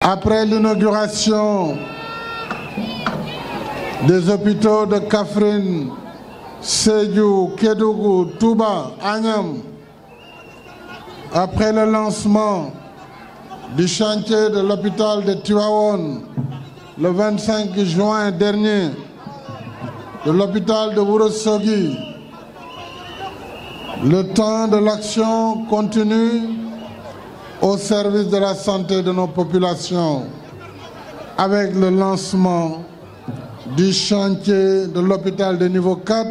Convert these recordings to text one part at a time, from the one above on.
Après l'inauguration des hôpitaux de Kaffrine, Sédhiou, Kédougou, Touba, Agnam, après le lancement du chantier de l'hôpital de Tivaouane le 25 juin dernier, de l'hôpital de Ourossogui, le temps de l'action continue au service de la santé de nos populations avec le lancement du chantier de l'hôpital de niveau 4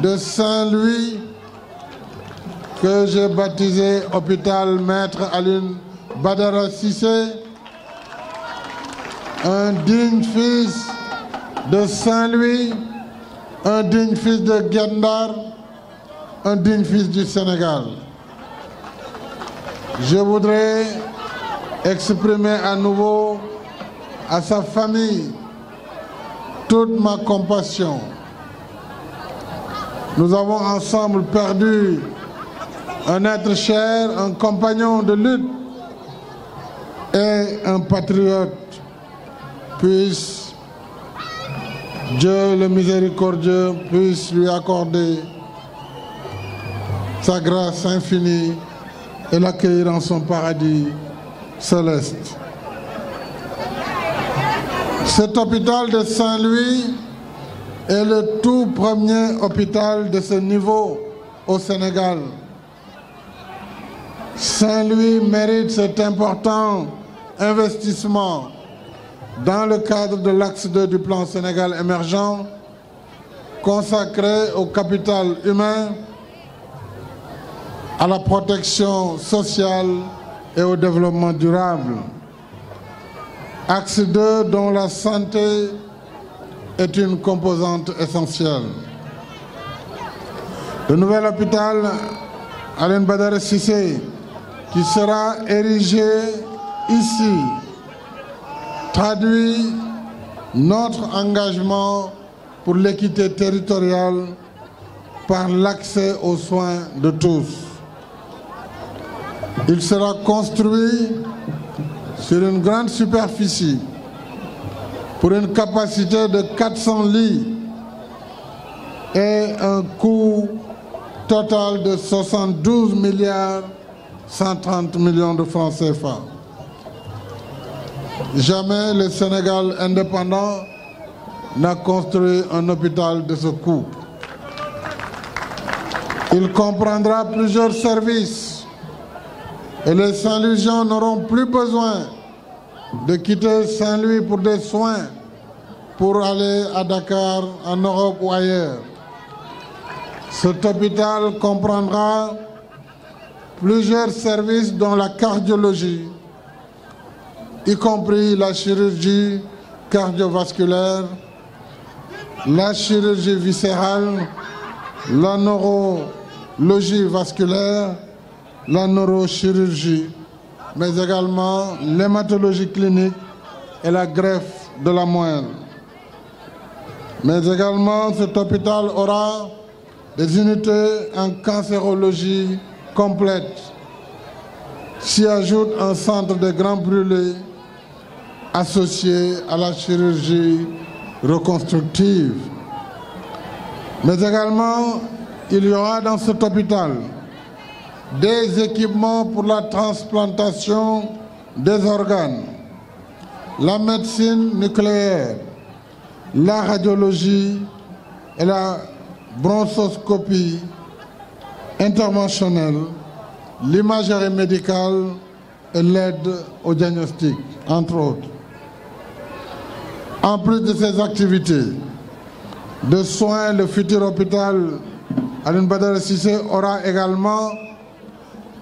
de Saint-Louis que j'ai baptisé hôpital Maître Alioune Badara Cissé, un digne fils de Saint-Louis, un digne fils de Guet Ndar, un digne fils du Sénégal. Je voudrais exprimer à nouveau à sa famille toute ma compassion. Nous avons ensemble perdu un être cher, un compagnon de lutte et un patriote. Puisse Dieu le miséricordieux puisse lui accorder sa grâce infinie et l'accueillir en son paradis céleste. Cet hôpital de Saint-Louis est le tout premier hôpital de ce niveau au Sénégal. Saint-Louis mérite cet important investissement dans le cadre de l'axe 2 du plan Sénégal émergent consacré au capital humain, à la protection sociale et au développement durable. Axe 2 dont la santé est une composante essentielle. Le nouvel hôpital Alioune Badara Cissé qui sera érigé ici traduit notre engagement pour l'équité territoriale par l'accès aux soins de tous. Il sera construit sur une grande superficie pour une capacité de 400 lits et un coût total de 72 milliards 130 millions de francs CFA. Jamais le Sénégal indépendant n'a construit un hôpital de ce coût. Il comprendra plusieurs services et les Saint-Louisiens n'auront plus besoin de quitter Saint-Louis pour des soins, pour aller à Dakar, en Europe ou ailleurs. Cet hôpital comprendra plusieurs services dont la cardiologie, y compris la chirurgie cardiovasculaire, la chirurgie viscérale, la neurologie vasculaire, la neurochirurgie, mais également l'hématologie clinique et la greffe de la moelle. Mais également, cet hôpital aura des unités en cancérologie complète. S'y ajoute un centre de grands brûlés associé à la chirurgie reconstructive. Mais également, il y aura dans cet hôpital des équipements pour la transplantation des organes, la médecine nucléaire, la radiologie et la bronchoscopie interventionnelle, l'imagerie médicale et l'aide au diagnostic, entre autres. En plus de ces activités de soins, le futur hôpital Alioune Badara Cissé aura également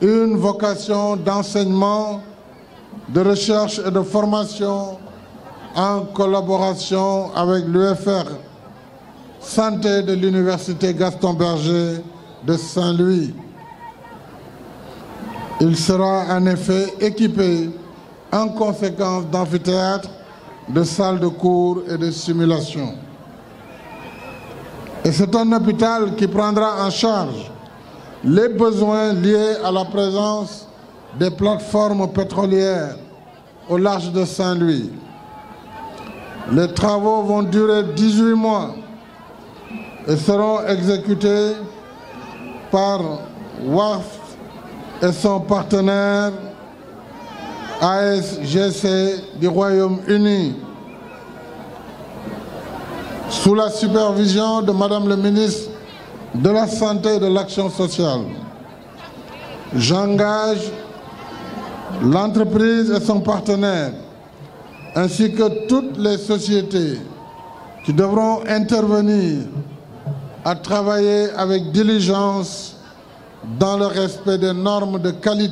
une vocation d'enseignement, de recherche et de formation en collaboration avec l'UFR Santé de l'Université Gaston Berger de Saint-Louis. Il sera en effet équipé en conséquence d'amphithéâtres, de salles de cours et de simulation. Et c'est un hôpital qui prendra en charge les besoins liés à la présence des plateformes pétrolières au large de Saint-Louis. Les travaux vont durer 18 mois et seront exécutés par WAF et son partenaire ASGC du Royaume-Uni, sous la supervision de Madame le ministre de la Santé et de l'Action sociale. J'engage l'entreprise et son partenaire, ainsi que toutes les sociétés qui devront intervenir, à travailler avec diligence dans le respect des normes de qualité